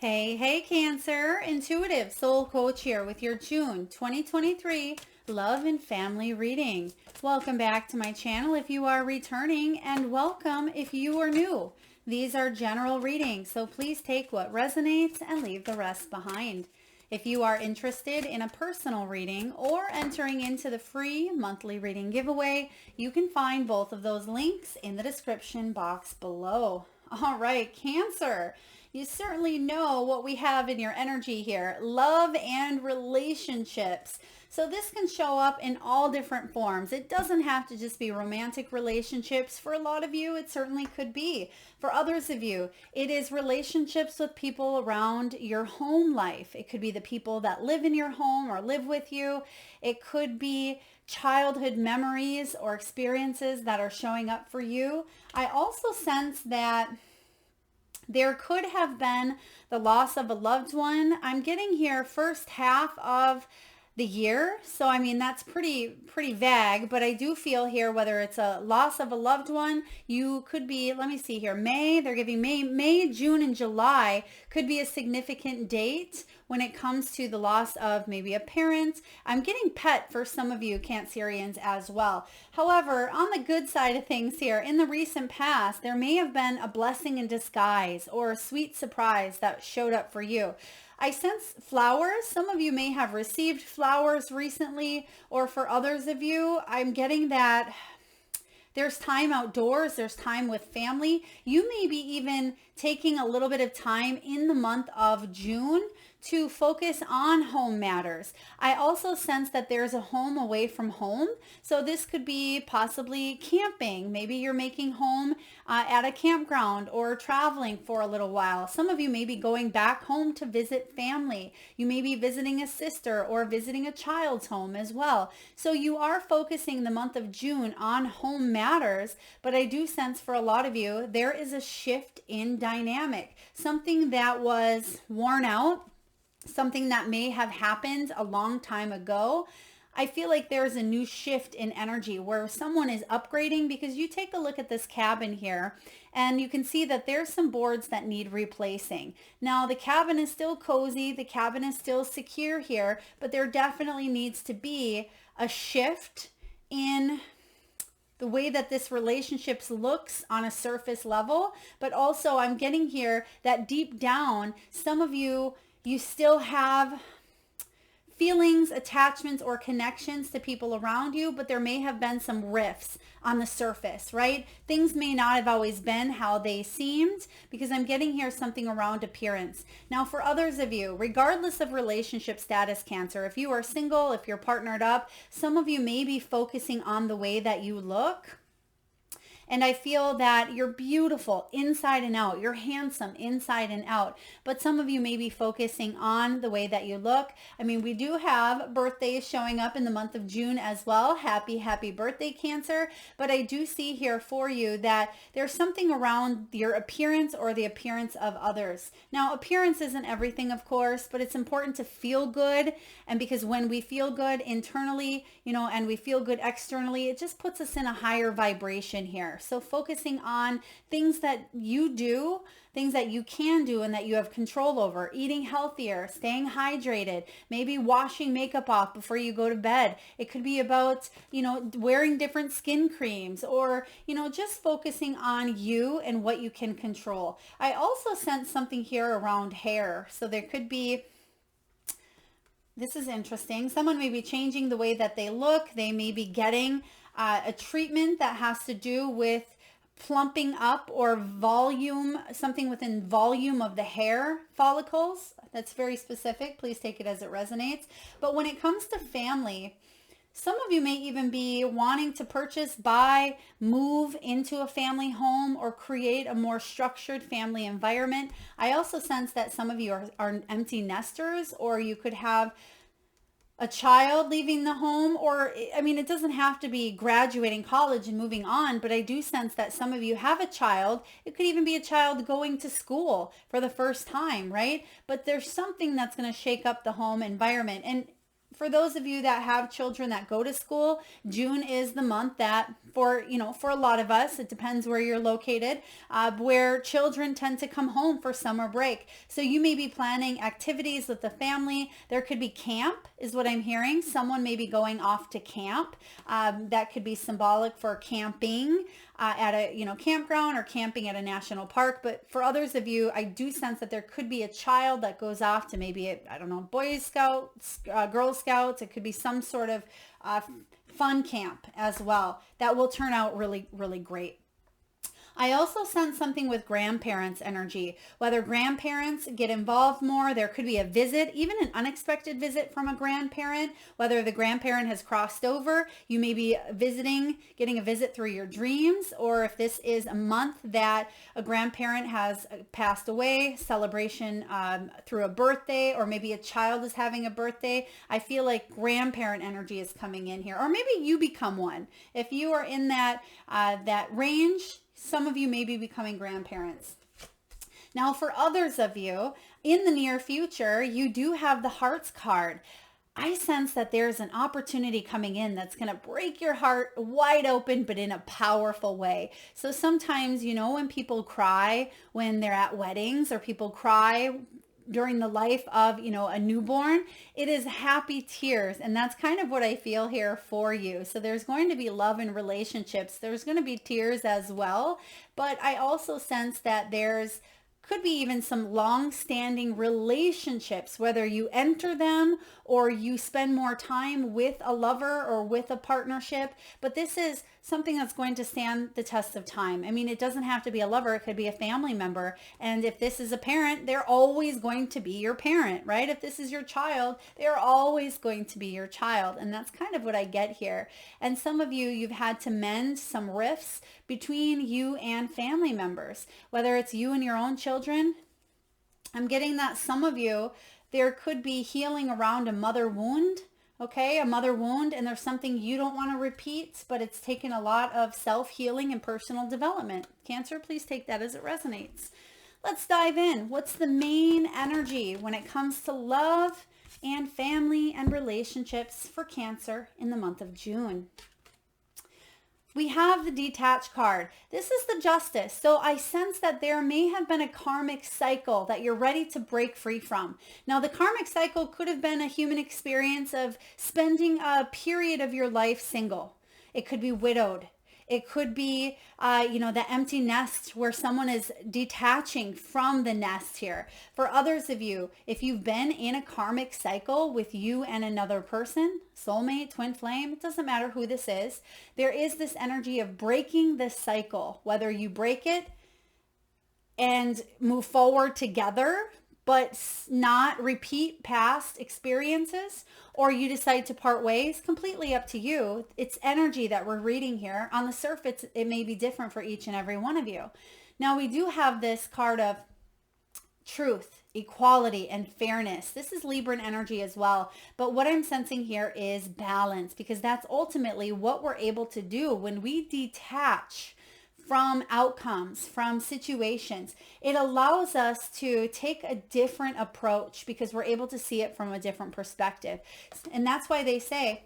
Hey, Cancer, intuitive soul coach here with your June 2023 love and family reading. Welcome back to my channel if you are returning, and welcome if you are new. These are general readings, so please take what resonates and leave the rest behind. If you are interested in a personal reading or entering into the free monthly reading giveaway, you can find both of those links in the description box below. All right, Cancer. You certainly know what we have in your energy here, love and relationships. So this can show up in all different forms. It doesn't have to just be romantic relationships. For a lot of you, it certainly could be. For others of you, it is relationships with people around your home life. It could be the people that live in your home or live with you. It could be childhood memories or experiences that are showing up for you. I also sense that there could have been the loss of a loved one. I'm getting here first half of the year. So, I mean, that's pretty vague, but I do feel here, whether it's a loss of a loved one, you could be, let me see here, May, they're giving May, June, and July could be a significant date when it comes to the loss of maybe a parent. I'm getting pet for some of you Cancerians as well. However, on the good side of things here, in the recent past, there may have been a blessing in disguise or a sweet surprise that showed up for you. I sense flowers. Some of you may have received flowers recently, or for others of you, I'm getting that there's time outdoors, there's time with family. You may be even taking a little bit of time in the month of June to focus on home matters. I also sense that there's a home away from home. So this could be possibly camping. Maybe you're making home at a campground or traveling for a little while. Some of you may be going back home to visit family. You may be visiting a sister or visiting a child's home as well. So you are focusing the month of June on home matters, but I do sense for a lot of you, there is a shift in dynamic. Something that was worn out, something that may have happened a long time ago. I feel like there's a new shift in energy where someone is upgrading, because you take a look at this cabin here and you can see that there's some boards that need replacing. Now the cabin is still cozy, the cabin is still secure here, but there definitely needs to be a shift in the way that this relationship looks on a surface level. But also I'm getting here that deep down, some of you still have feelings, attachments, or connections to people around you, but there may have been some rifts on the surface, right? Things may not have always been how they seemed, because I'm getting here something around appearance. Now, for others of you, regardless of relationship status, Cancer, if you are single, if you're partnered up, some of you may be focusing on the way that you look. And I feel that you're beautiful inside and out. You're handsome inside and out. But some of you may be focusing on the way that you look. I mean, we do have birthdays showing up in the month of June as well. Happy birthday, Cancer. But I do see here for you that there's something around your appearance or the appearance of others. Now, appearance isn't everything, of course, but it's important to feel good. And because when we feel good internally, and we feel good externally, it just puts us in a higher vibration here. So focusing on things that you do, things that you can do and that you have control over, eating healthier, staying hydrated, maybe washing makeup off before you go to bed. It could be about, wearing different skin creams, or, just focusing on you and what you can control. I also sense something here around hair. So there could be, this is interesting. Someone may be changing the way that they look. They may be getting a treatment that has to do with plumping up or volume, something within volume of the hair follicles. That's very specific. Please take it as it resonates. But when it comes to family, some of you may even be wanting to purchase, buy, move into a family home, or create a more structured family environment. I also sense that some of you are empty nesters, or you could have a child leaving the home, or, I mean, it doesn't have to be graduating college and moving on, but I do sense that some of you have a child. It could even be a child going to school for the first time, right? But there's something that's going to shake up the home environment. And for those of you that have children that go to school, June is the month that for a lot of us, it depends where you're located, where children tend to come home for summer break. So you may be planning activities with the family. There could be camp is what I'm hearing. Someone may be going off to camp. That could be symbolic for camping at a campground or camping at a national park. But for others of you, I do sense that there could be a child that goes off to maybe, Boy Scouts, Girl Scouts. It could be some sort of fun camp as well that will turn out really, really great. I also sense something with grandparents energy, whether grandparents get involved more. There could be a visit, even an unexpected visit from a grandparent, whether the grandparent has crossed over. You may be getting a visit through your dreams, or if this is a month that a grandparent has passed away, celebration through a birthday, or maybe a child is having a birthday. I feel like grandparent energy is coming in here, or maybe you become one. If you are in that range, some of you may be becoming grandparents. Now, for others of you, in the near future, you do have the Hearts card. I sense that there's an opportunity coming in that's going to break your heart wide open, but in a powerful way. So sometimes, when people cry when they're at weddings, or people cry during the life of, a newborn, it is happy tears. And that's kind of what I feel here for you. So there's going to be love in relationships. There's going to be tears as well. But I also sense that could be even some long-standing relationships, whether you enter them or you spend more time with a lover or with a partnership. But this is something that's going to stand the test of time. I mean, it doesn't have to be a lover. It could be a family member. And if this is a parent, they're always going to be your parent, right? If this is your child, they're always going to be your child. And that's kind of what I get here. And some of you, you've had to mend some rifts between you and family members, whether it's you and your own children. I'm getting that some of you, there could be healing around a mother wound. Okay, a mother wound, and there's something you don't want to repeat, but it's taken a lot of self-healing and personal development. Cancer, please take that as it resonates. Let's dive in. What's the main energy when it comes to love and family and relationships for Cancer in the month of June? We have the detached card. This is the Justice. So I sense that there may have been a karmic cycle that you're ready to break free from. Now, the karmic cycle could have been a human experience of spending a period of your life single. It could be widowed. It could be, the empty nest where someone is detaching from the nest here. For others of you, if you've been in a karmic cycle with you and another person, soulmate, twin flame, it doesn't matter who this is, there is this energy of breaking this cycle, whether you break it and move forward together, but not repeat past experiences, or you decide to part ways, completely up to you. It's energy that we're reading here. On the surface, it may be different for each and every one of you. Now, we do have this card of truth, equality, and fairness. This is Libran energy as well. But what I'm sensing here is balance, because that's ultimately what we're able to do when we detach from outcomes, from situations. It allows us to take a different approach because we're able to see it from a different perspective. And that's why they say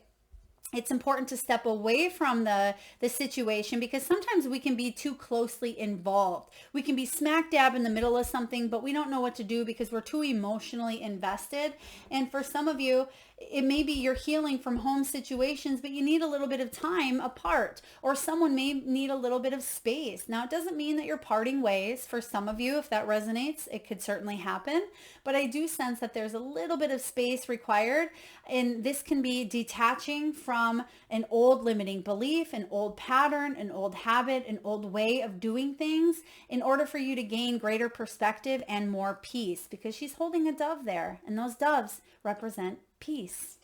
it's important to step away from the situation, because sometimes we can be too closely involved. We can be smack dab in the middle of something, but we don't know what to do because we're too emotionally invested. And for some of you, it may be you're healing from home situations, but you need a little bit of time apart, or someone may need a little bit of space. Now, it doesn't mean that you're parting ways. For some of you, if that resonates, it could certainly happen. But I do sense that there's a little bit of space required. And this can be detaching from an old limiting belief, an old pattern, an old habit, an old way of doing things in order for you to gain greater perspective and more peace, because she's holding a dove there, and those doves represent peace.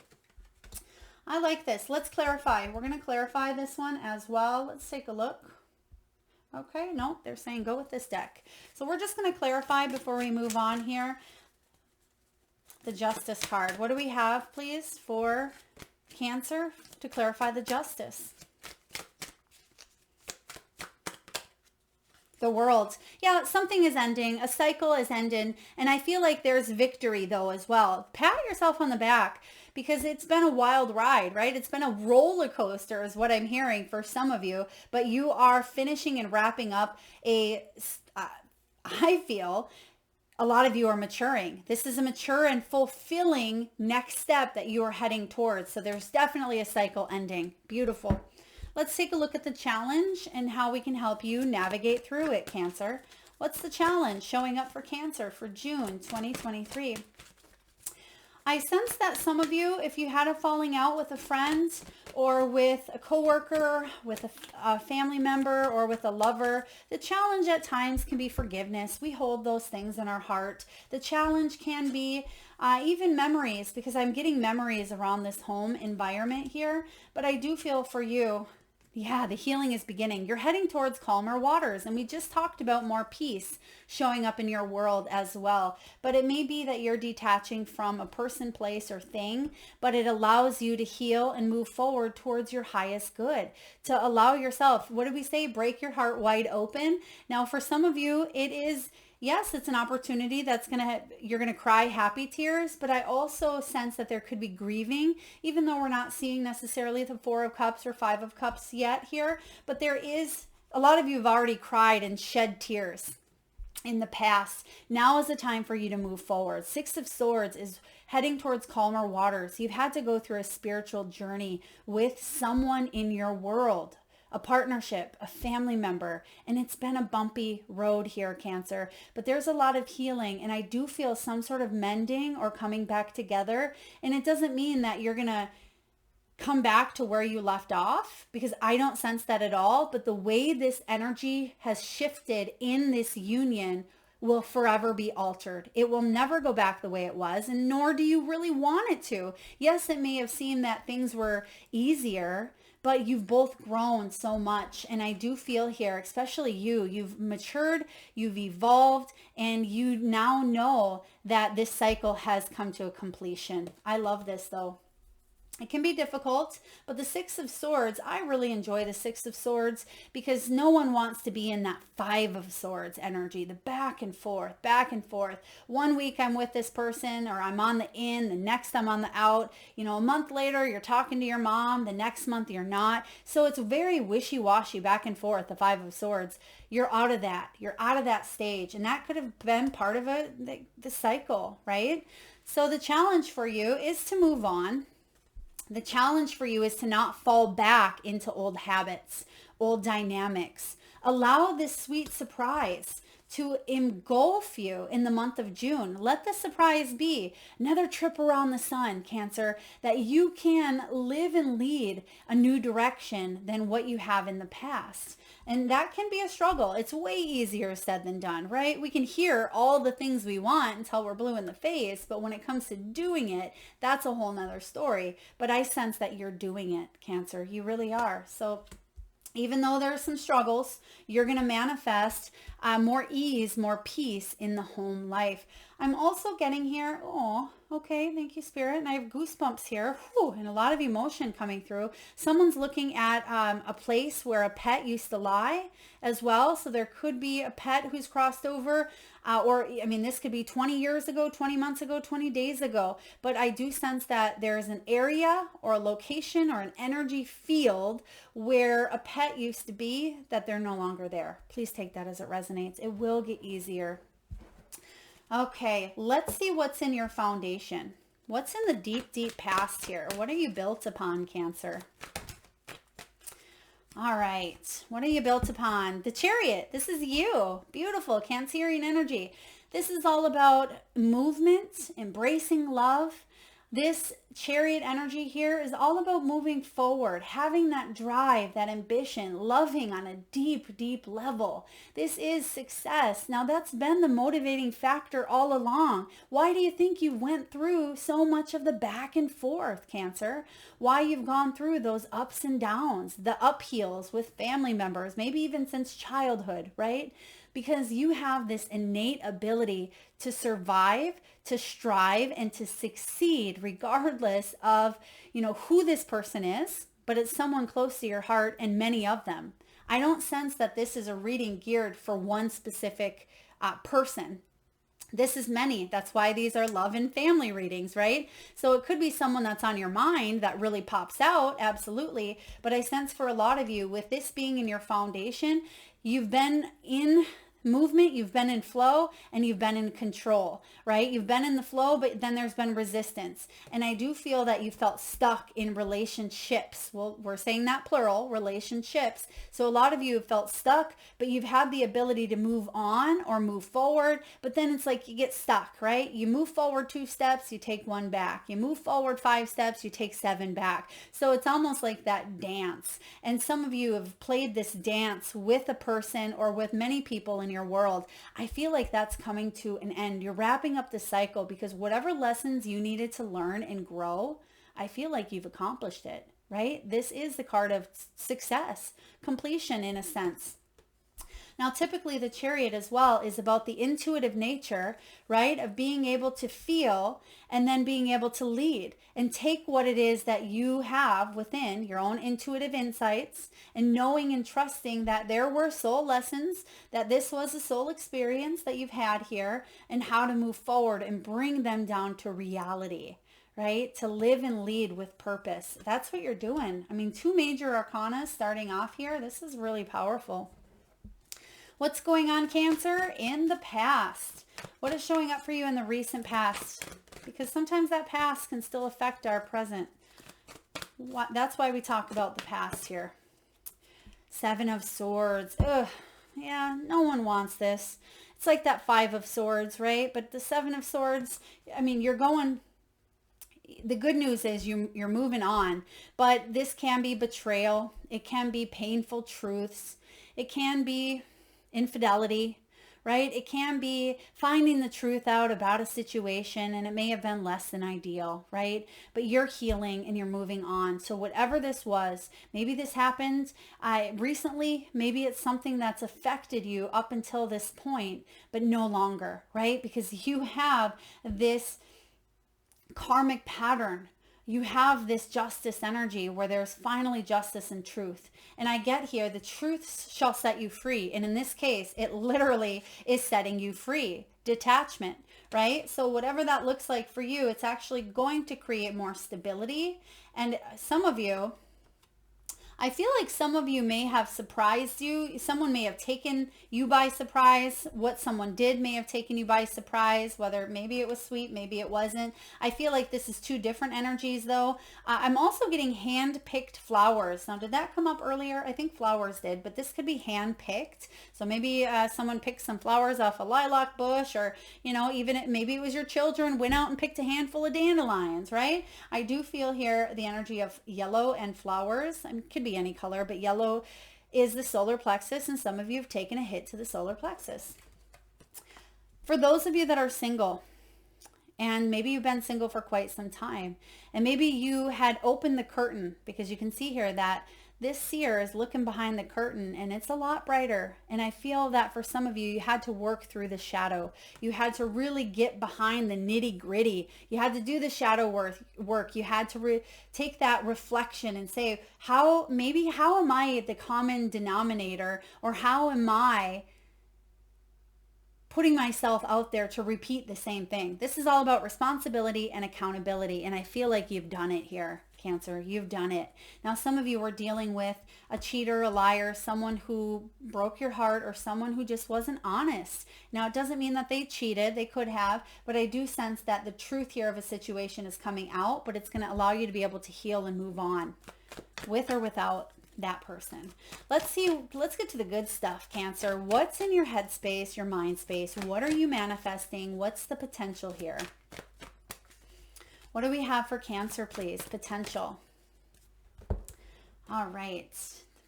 I like this. Let's clarify. We're going to clarify this one as well. Let's take a look. Okay, no, they're saying go with this deck. So we're just going to clarify before we move on here. The Justice card. What do we have, please, for Cancer to clarify the Justice? The world. Yeah, something is ending. A cycle is ending. And I feel like there's victory though as well. Pat yourself on the back because it's been a wild ride, right? It's been a roller coaster is what I'm hearing for some of you. But you are finishing and wrapping up I feel a lot of you are maturing. This is a mature and fulfilling next step that you are heading towards. So there's definitely a cycle ending. Beautiful. Let's take a look at the challenge and how we can help you navigate through it, Cancer. What's the challenge showing up for Cancer for June 2023? I sense that some of you, if you had a falling out with a friend or with a coworker, with a family member or with a lover, the challenge at times can be forgiveness. We hold those things in our heart. The challenge can be even memories, because I'm getting memories around this home environment here. But I do feel for you, yeah, the healing is beginning. You're heading towards calmer waters. And we just talked about more peace showing up in your world as well. But it may be that you're detaching from a person, place, or thing, but it allows you to heal and move forward towards your highest good. To allow yourself, what did we say? Break your heart wide open. Now, for some of you, it is, yes, it's an opportunity that's you're going to cry happy tears, but I also sense that there could be grieving, even though we're not seeing necessarily the 4 of Cups or 5 of Cups yet here, but there is, a lot of you have already cried and shed tears in the past. Now is the time for you to move forward. 6 of Swords is heading towards calmer waters. You've had to go through a spiritual journey with someone in your world, a partnership, a family member, and it's been a bumpy road here, Cancer, but there's a lot of healing, and I do feel some sort of mending or coming back together. And it doesn't mean that you're gonna come back to where you left off, because I don't sense that at all, but the way this energy has shifted in this union will forever be altered. It will never go back the way it was, and nor do you really want it to. Yes, it may have seemed that things were easier, but you've both grown so much. And I do feel here, especially you've matured, you've evolved, and you now know that this cycle has come to a completion. I love this though. It can be difficult, but the 6 of Swords, I really enjoy the 6 of Swords because no one wants to be in that 5 of Swords energy, the back and forth, back and forth. One week I'm with this person or I'm on the in, the next I'm on the out. You know, a month later you're talking to your mom, the next month you're not. So it's very wishy-washy back and forth, the 5 of Swords. You're out of that. You're out of that stage. And that could have been part of the cycle, right? So the challenge for you is to move on. The challenge for you is to not fall back into old habits, old dynamics. Allow this sweet surprise to engulf you in the month of June. Let the surprise be another trip around the sun, Cancer, that you can live and lead a new direction than what you have in the past. And that can be a struggle. It's way easier said than done, right? We can hear all the things we want until we're blue in the face, but when it comes to doing it, that's a whole nother story. But I sense that you're doing it, Cancer. You really are. So even though there are some struggles, you're going to manifest more ease, more peace in the home life. I'm also getting here, oh, okay, thank you, Spirit. And I have goosebumps here, whew, and a lot of emotion coming through. Someone's looking at a place where a pet used to lie as well. So there could be a pet who's crossed over, or, I mean, this could be 20 years ago, 20 months ago, 20 days ago. But I do sense that there's an area or a location or an energy field where a pet used to be that they're no longer there. Please take that as it resonates. It will get easier. Okay, let's see what's in your foundation. What's in the deep, deep past here? What are you built upon, Cancer? All right, what are you built upon? The Chariot, this is you. Beautiful, Cancerian energy. This is all about movement, embracing love. This Chariot energy here is all about moving forward, having that drive, that ambition, loving on a deep, deep level. This is success. Now that's been the motivating factor all along. Why do you think you went through so much of the back and forth, Cancer? Why you've gone through those ups and downs, the uphills with family members, maybe even since childhood, right? Because you have this innate ability to survive, to strive, and to succeed regardless of, who this person is, but it's someone close to your heart, and many of them. I don't sense that this is a reading geared for one specific person. This is many. That's why these are love and family readings, right? So it could be someone that's on your mind that really pops out, absolutely. But I sense for a lot of you, with this being in your foundation, you've been in movement, you've been in flow, and you've been in control, right? You've been in the flow, but then there's been resistance. And I do feel that you felt stuck in relationships. Well, we're saying that plural, relationships. So a lot of you have felt stuck, but you've had the ability to move on or move forward, but then it's like you get stuck, right? You move forward 2 steps, you take 1 back. You move forward 5 steps, you take 7 back. So it's almost like that dance. And some of you have played this dance with a person or with many people in your world. I feel like that's coming to an end. You're wrapping up the cycle because whatever lessons you needed to learn and grow, I feel like you've accomplished it, right? This is the card of success, completion in a sense. Now, typically the Chariot as well is about the intuitive nature, right, of being able to feel and then being able to lead and take what it is that you have within your own intuitive insights and knowing and trusting that there were soul lessons, that this was a soul experience that you've had here, and how to move forward and bring them down to reality, right? To live and lead with purpose. That's what you're doing. I mean, 2 major arcana starting off here. This is really powerful. What's going on, Cancer, in the past? What is showing up for you in the recent past? Because sometimes that past can still affect our present. That's why we talk about the past here. 7 of Swords. Ugh, yeah, no one wants this. It's like that 5 of Swords, right? But the 7 of Swords, I mean, you're going... The good news is you're moving on, but this can be betrayal. It can be painful truths. It can be infidelity, right? It can be finding the truth out about a situation, and it may have been less than ideal, right? But you're healing and you're moving on. So whatever this was, maybe this happened recently, maybe it's something that's affected you up until this point, but no longer, right? Because you have this karmic pattern. You have this justice energy where there's finally justice and truth. And I get here, the truth shall set you free. And in this case, it literally is setting you free. Detachment, right? So whatever that looks like for you, it's actually going to create more stability. And some of you, I feel like some of you may have surprised you. Someone may have taken you by surprise. What someone did may have taken you by surprise, whether maybe it was sweet, maybe it wasn't. I feel like this is 2 different energies though. I'm also getting hand-picked flowers. Now, did that come up earlier? I think flowers did, but this could be hand-picked. So maybe someone picked some flowers off a lilac bush, or, you know, maybe it was your children went out and picked a handful of dandelions, right? I do feel here the energy of yellow and flowers. I mean, it could be any color, but yellow is the solar plexus, and some of you have taken a hit to the solar plexus. For those of you that are single, and maybe you've been single for quite some time, and maybe you had opened the curtain, because you can see here that this seer is looking behind the curtain and it's a lot brighter. And I feel that for some of you, you had to work through the shadow. You had to really get behind the nitty gritty. You had to do the shadow work. You had to take that reflection and say, how am I the common denominator, or how am I putting myself out there to repeat the same thing? This is all about responsibility and accountability. And I feel like you've done it here, Cancer. You've done it. Now, some of you were dealing with a cheater, a liar, someone who broke your heart, or someone who just wasn't honest. Now, it doesn't mean that they cheated. They could have, but I do sense that the truth here of a situation is coming out, but it's going to allow you to be able to heal and move on with or without that person. Let's get to the good stuff, Cancer. What's in your headspace, your mind space? What are you manifesting? What's the potential here? What do we have for Cancer, please? Potential. All right.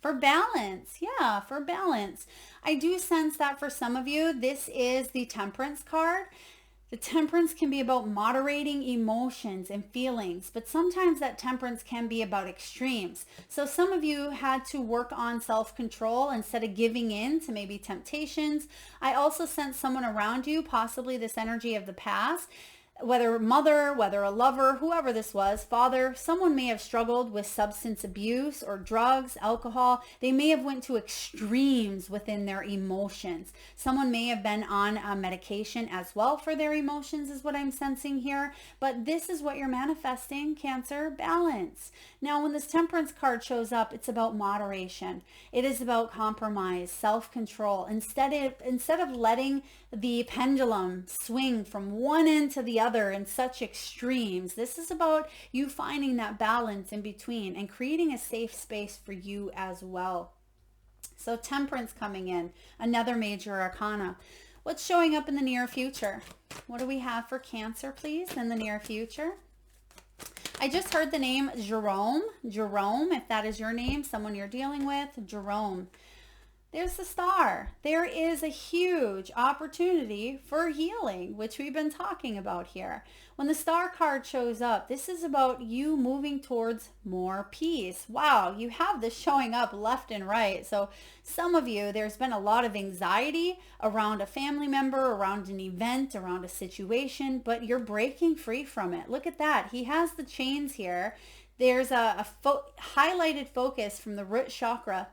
For balance. Yeah, for balance. I do sense that for some of you, this is the Temperance card. The Temperance can be about moderating emotions and feelings, but sometimes that Temperance can be about extremes. So some of you had to work on self-control instead of giving in to maybe temptations. I also sense someone around you, possibly this energy of the past, whether mother, whether a lover, whoever this was, father, someone may have struggled with substance abuse or drugs, alcohol. They may have went to extremes within their emotions. Someone may have been on a medication as well for their emotions is what I'm sensing here. But this is what you're manifesting, Cancer, balance. Now, when this Temperance card shows up, it's about moderation. It is about compromise, self-control. Instead of letting the pendulum swing from one end to the other in such extremes, this is about you finding that balance in between and creating a safe space for you as well. So Temperance coming in, another major arcana. What's showing up in the near future? What do we have for Cancer, please, in the near future? I just heard the name Jerome. Jerome, if that is your name, someone you're dealing with, Jerome. There's the Star. There is a huge opportunity for healing, which we've been talking about here. When the Star card shows up, this is about you moving towards more peace. Wow, you have this showing up left and right. So some of you, there's been a lot of anxiety around a family member, around an event, around a situation, but you're breaking free from it. Look at that. He has the chains here. There's a highlighted focus from the root chakra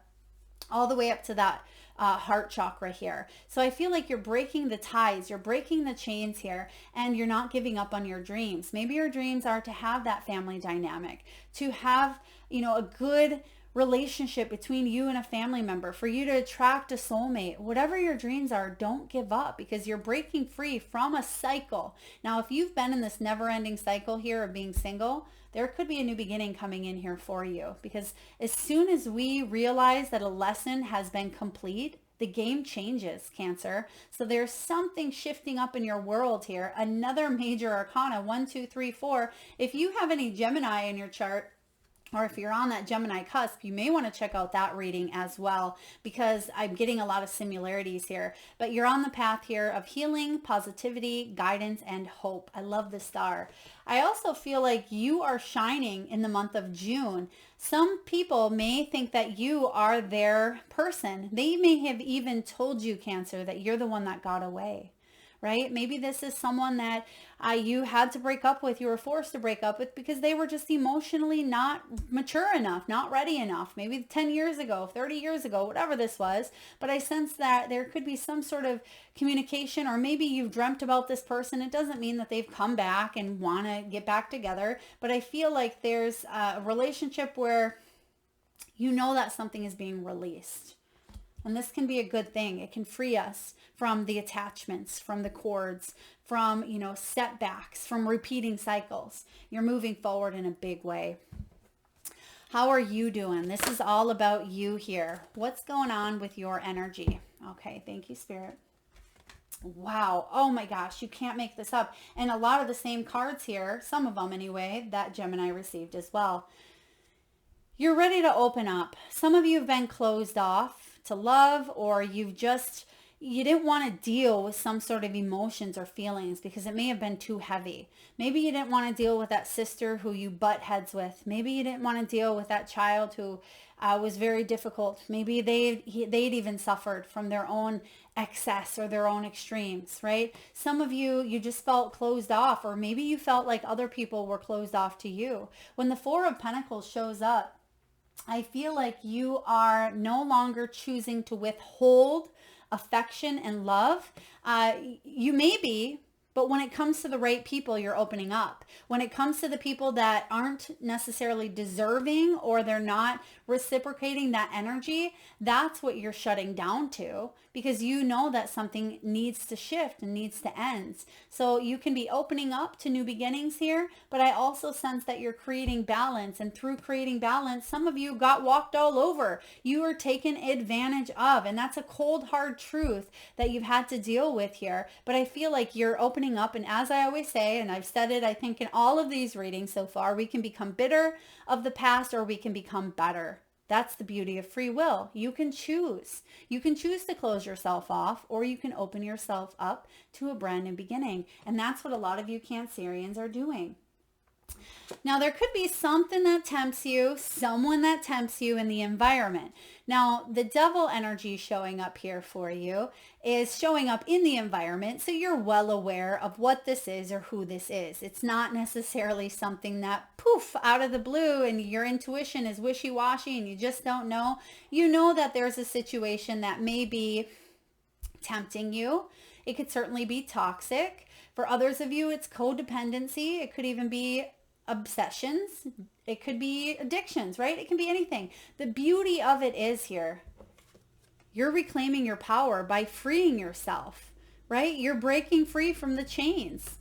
all the way up to that heart chakra here. So I feel like you're breaking the ties, you're breaking the chains here, and you're not giving up on your dreams. Maybe your dreams are to have that family dynamic, to have, a good relationship between you and a family member, for you to attract a soulmate. Whatever your dreams are, don't give up, because you're breaking free from a cycle. Now, if you've been in this never-ending cycle here of being single, there could be a new beginning coming in here for you, because as soon as we realize that a lesson has been complete, the game changes, Cancer. So there's something shifting up in your world here. Another major arcana, 1, 2, 3, 4. If you have any Gemini in your chart, or if you're on that Gemini cusp, you may want to check out that reading as well, because I'm getting a lot of similarities here. But you're on the path here of healing, positivity, guidance, and hope. I love the Star. I also feel like you are shining in the month of June. Some people may think that you are their person. They may have even told you, Cancer, that you're the one that got away. Right? Maybe this is someone that you had to break up with, you were forced to break up with because they were just emotionally not mature enough, not ready enough. Maybe 10 years ago, 30 years ago, whatever this was. But I sense that there could be some sort of communication, or maybe you've dreamt about this person. It doesn't mean that they've come back and want to get back together. But I feel like there's a relationship where you know that something is being released. And this can be a good thing. It can free us from the attachments, from the cords, from, setbacks, from repeating cycles. You're moving forward in a big way. How are you doing? This is all about you here. What's going on with your energy? Okay, thank you, Spirit. Wow. Oh my gosh, you can't make this up. And a lot of the same cards here, some of them anyway, that Gemini received as well. You're ready to open up. Some of you have been closed off to love, or you didn't want to deal with some sort of emotions or feelings because it may have been too heavy. Maybe you didn't want to deal with that sister who you butt heads with. Maybe you didn't want to deal with that child who was very difficult. Maybe they'd even suffered from their own excess or their own extremes, right? Some of you just felt closed off, or maybe you felt like other people were closed off to you. When the Four of Pentacles shows up, I feel like you are no longer choosing to withhold affection and love. You may be, but when it comes to the right people, you're opening up. When it comes to the people that aren't necessarily deserving, or they're not reciprocating that energy, that's what you're shutting down to, because you know that something needs to shift and needs to end. So you can be opening up to new beginnings here, but I also sense that you're creating balance, and through creating balance, some of you got walked all over. You were taken advantage of, and that's a cold, hard truth that you've had to deal with here. But I feel like you're opening up, and as I always say, and I've said it, I think in all of these readings so far, we can become bitter of the past, or we can become better. That's the beauty of free will. You can choose. You can choose to close yourself off, or you can open yourself up to a brand new beginning. And that's what a lot of you Cancerians are doing. Now, there could be something that tempts you, someone that tempts you in the environment. Now, the devil energy showing up here for you is showing up in the environment, so you're well aware of what this is or who this is. It's not necessarily something that poof out of the blue and your intuition is wishy-washy and you just don't know. You know that there's a situation that may be tempting you. It could certainly be toxic. For others of you, it's codependency. It could even be obsessions. It could be addictions, right? It can be anything. The beauty of it is here, you're reclaiming your power by freeing yourself, right? You're breaking free from the chains.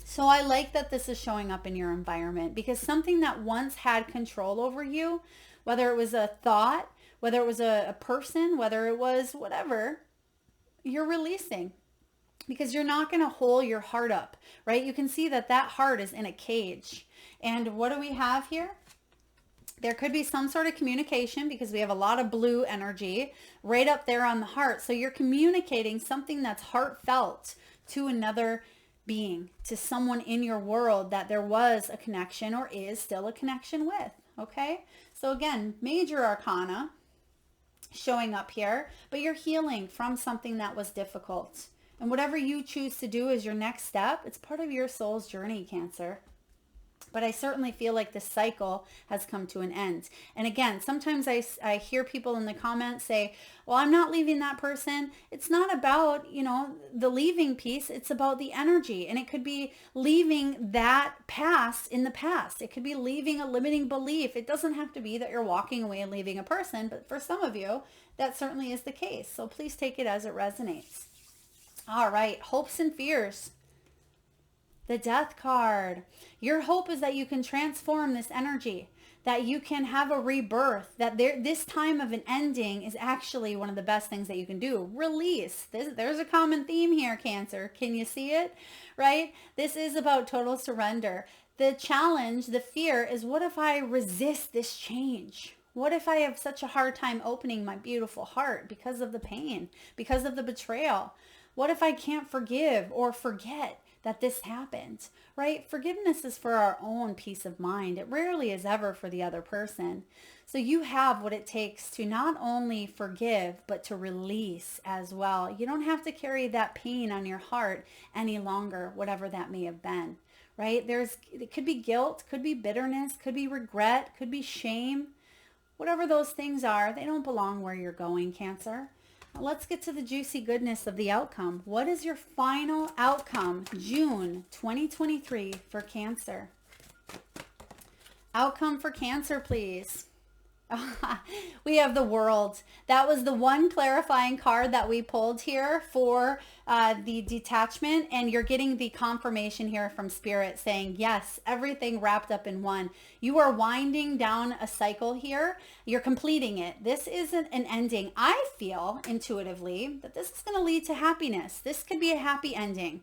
So I like that this is showing up in your environment, because something that once had control over you, whether it was a thought, whether it was a person, whether it was whatever, you're releasing, because you're not going to hold your heart up, right? You can see that that heart is in a cage. And what do we have here? There could be some sort of communication, because we have a lot of blue energy right up there on the heart. So you're communicating something that's heartfelt to another being, to someone in your world that there was a connection or is still a connection with, okay? So again, major arcana showing up here, but you're healing from something that was difficult. And whatever you choose to do as your next step, it's part of your soul's journey, Cancer. But I certainly feel like this cycle has come to an end. And again, sometimes I hear people in the comments say, well, I'm not leaving that person. It's not about, the leaving piece. It's about the energy. And it could be leaving that past in the past. It could be leaving a limiting belief. It doesn't have to be that you're walking away and leaving a person. But for some of you, that certainly is the case. So please take it as it resonates. All right, hopes and fears. The Death card. Your hope is that you can transform this energy, that you can have a rebirth, that this time of an ending is actually one of the best things that you can do. Release. There's a common theme here, Cancer. Can you see it? Right? This is about total surrender. The challenge, the fear is, what if I resist this change? What if I have such a hard time opening my beautiful heart because of the pain, because of the betrayal? What if I can't forgive or forget that this happened, right? Forgiveness is for our own peace of mind. It rarely is ever for the other person. So you have what it takes to not only forgive, but to release as well. You don't have to carry that pain on your heart any longer, whatever that may have been, right? It could be guilt, could be bitterness, could be regret, could be shame. Whatever those things are, they don't belong where you're going, Cancer. Let's get to the juicy goodness of the outcome. What is your final outcome, June 2023 for Cancer? Outcome for Cancer, please. We have the World. That was the one clarifying card that we pulled here for the detachment, and you're getting the confirmation here from Spirit saying, yes, everything wrapped up in one. You are winding down a cycle here. You're completing it. This isn't an ending. I feel intuitively that this is going to lead to happiness. This could be a happy ending,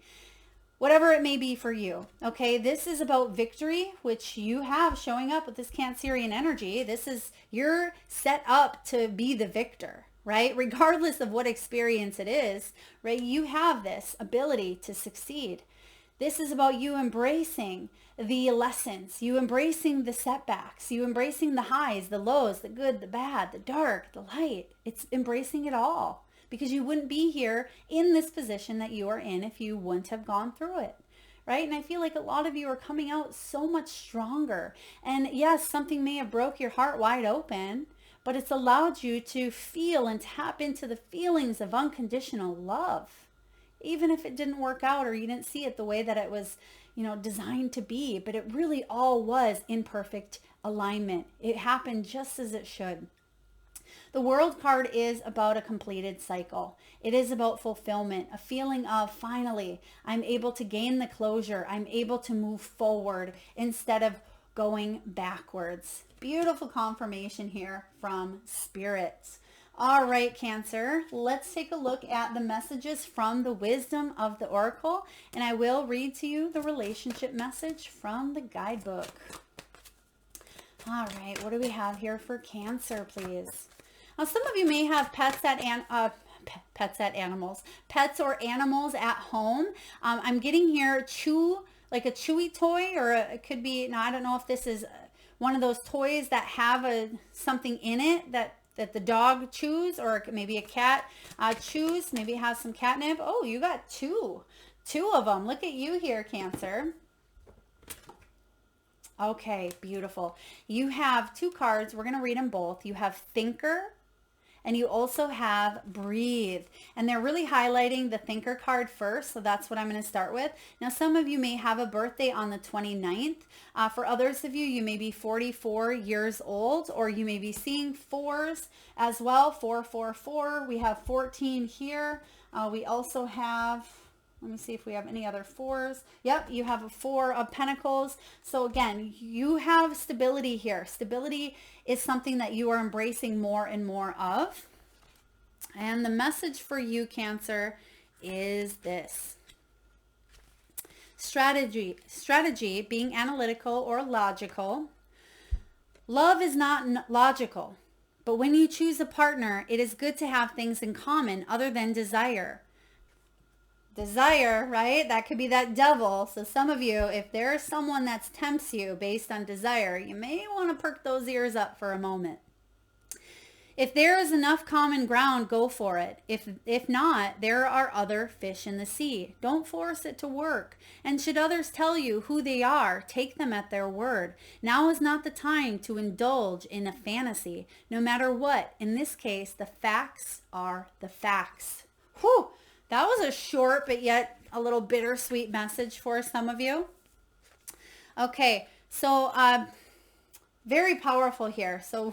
whatever it may be for you. Okay, this is about victory, which you have showing up with this Cancerian energy. You're set up to be the victor, right? Regardless of what experience it is, right? You have this ability to succeed. This is about you embracing the lessons, you embracing the setbacks, you embracing the highs, the lows, the good, the bad, the dark, the light. It's embracing it all, because you wouldn't be here in this position that you are in if you wouldn't have gone through it, right? And I feel like a lot of you are coming out so much stronger. And yes, something may have broke your heart wide open, but it's allowed you to feel and tap into the feelings of unconditional love, even if it didn't work out or you didn't see it the way that it was, designed to be. But it really all was in perfect alignment. It happened just as it should. The World card is about a completed cycle. It is about fulfillment, a feeling of finally, I'm able to gain the closure. I'm able to move forward instead of going backwards. Beautiful confirmation here from Spirit. All right, Cancer, let's take a look at the messages from the Wisdom of the Oracle, and I will read to you the relationship message from the guidebook. All right, what do we have here for Cancer, please? Now, some of you may have pets or animals at home. I'm getting here 2 like a chewy toy, or it could be, now I don't know if this is one of those toys that have something in it that the dog chews, or maybe a cat chews. Maybe it has some catnip. Oh, you got two of them. Look at you here, Cancer. Okay, beautiful. You have two cards. We're going to read them both. You have Thinker, and you also have Breathe. And they're really highlighting the Thinker card first, so that's what I'm going to start with. Now, some of you may have a birthday on the 29th. For others of you, you may be 44 years old, or you may be seeing fours as well. 444. We have 14 here. We also have... Let me see if we have any other fours. Yep, you have a 4 of Pentacles. So again, you have stability here. Stability is something that you are embracing more and more of. And the message for you, Cancer, is this. Strategy, being analytical or logical. Love is not logical, but when you choose a partner, it is good to have things in common other than desire. Desire, right? That could be that devil. So some of you, if there's someone that tempts you based on desire, you may want to perk those ears up for a moment. If there is enough common ground, go for it. If not, there are other fish in the sea. Don't force it to work. And should others tell you who they are, take them at their word. Now is not the time to indulge in a fantasy. No matter what, in this case, the facts are the facts. Whew! That was a short but yet a little bittersweet message for some of you. Okay, so very powerful here. So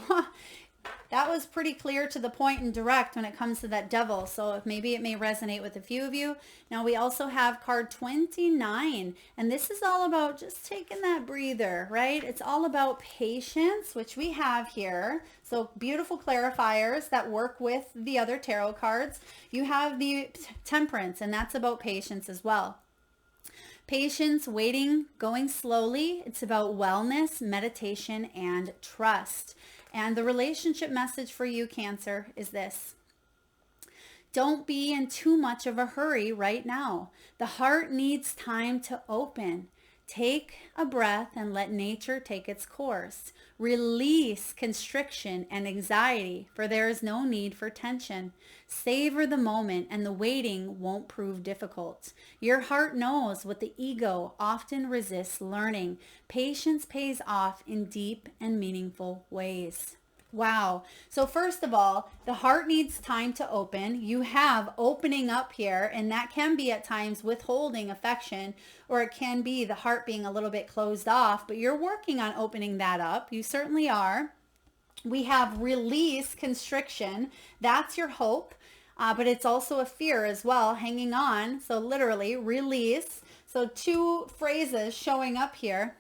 that was pretty clear, to the point, and direct when it comes to that devil. So maybe it may resonate with a few of you. Now we also have card 29, and this is all about just taking that breather, right? It's all about patience, which we have here. So beautiful clarifiers that work with the other tarot cards. You have the Temperance, and that's about patience as well. Patience, waiting, going slowly. It's about wellness, meditation, and trust. And the relationship message for you, Cancer, is this. Don't be in too much of a hurry right now. The heart needs time to open. Take a breath and let nature take its course. Release constriction and anxiety, for there is no need for tension. Savor the moment, and the waiting won't prove difficult. Your heart knows what the ego often resists learning. Patience pays off in deep and meaningful ways. Wow. So first of all, the heart needs time to open. You have opening up here, and that can be at times withholding affection, or it can be the heart being a little bit closed off, but you're working on opening that up. You certainly are. We have release constriction. That's your hope, but it's also a fear as well, hanging on. So literally release. So two phrases showing up here.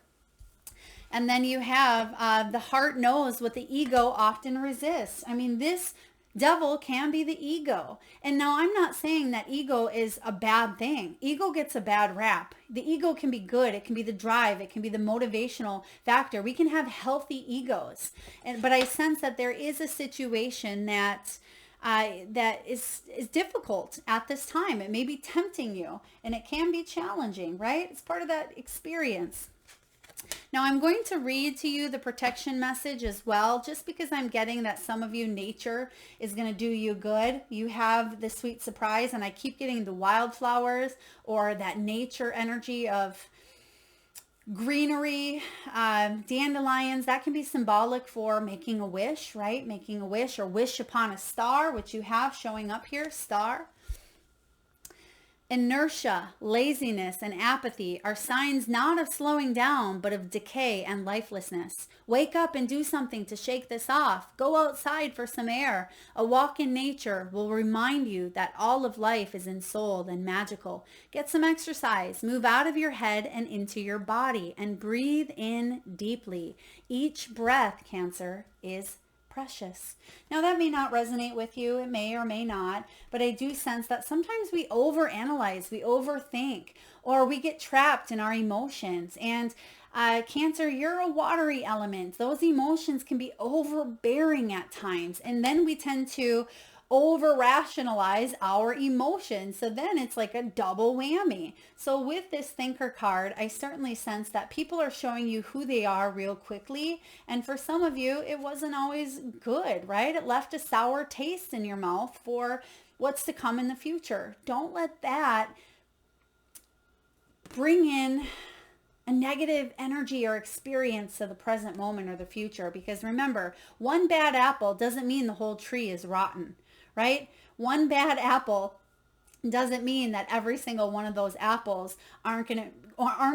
And then you have the heart knows what the ego often resists. I mean, this devil can be the ego. And now I'm not saying that ego is a bad thing. Ego gets a bad rap. The ego can be good. It can be the drive. It can be the motivational factor. We can have healthy egos. But I sense that there is a situation that is difficult at this time. It may be tempting you, and it can be challenging, right? It's part of that experience. Now I'm going to read to you the protection message as well, just because I'm getting that some of you, nature is going to do you good. You have the sweet surprise, and I keep getting the wildflowers or that nature energy of greenery, dandelions. That can be symbolic for making a wish, right? Making a wish, or wish upon a star, which you have showing up here, star. Inertia, laziness, and apathy are signs not of slowing down, but of decay and lifelessness. Wake up and do something to shake this off. Go outside for some air. A walk in nature will remind you that all of life is ensouled and magical. Get some exercise. Move out of your head and into your body, and breathe in deeply. Each breath, Cancer, is precious. Now that may not resonate with you. It may or may not, but I do sense that sometimes we overanalyze, we overthink, or we get trapped in our emotions. And Cancer, you're a watery element. Those emotions can be overbearing at times. And then we tend to over rationalize our emotions. So then it's like a double whammy. So with this thinker card, I certainly sense that people are showing you who they are real quickly. And for some of you, it wasn't always good, right? It left a sour taste in your mouth for what's to come in the future. Don't let that bring in a negative energy or experience to the present moment or the future. Because remember, one bad apple doesn't mean the whole tree is rotten, right? One bad apple doesn't mean that every single one of those apples aren't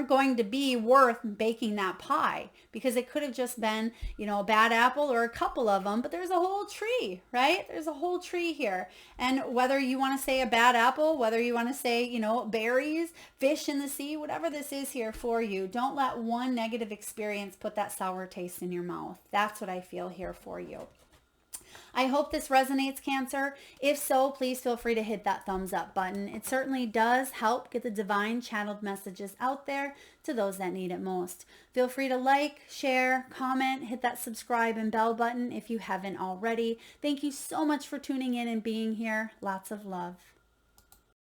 going to be worth baking that pie, because it could have just been, a bad apple or a couple of them, but there's a whole tree, right? There's a whole tree here. And whether you want to say a bad apple, whether you want to say, berries, fish in the sea, whatever this is here for you, don't let one negative experience put that sour taste in your mouth. That's what I feel here for you. I hope this resonates, Cancer. If so, please feel free to hit that thumbs up button. It certainly does help get the divine channeled messages out there to those that need it most. Feel free to like, share, comment, hit that subscribe and bell button if you haven't already. Thank you so much for tuning in and being here. Lots of love.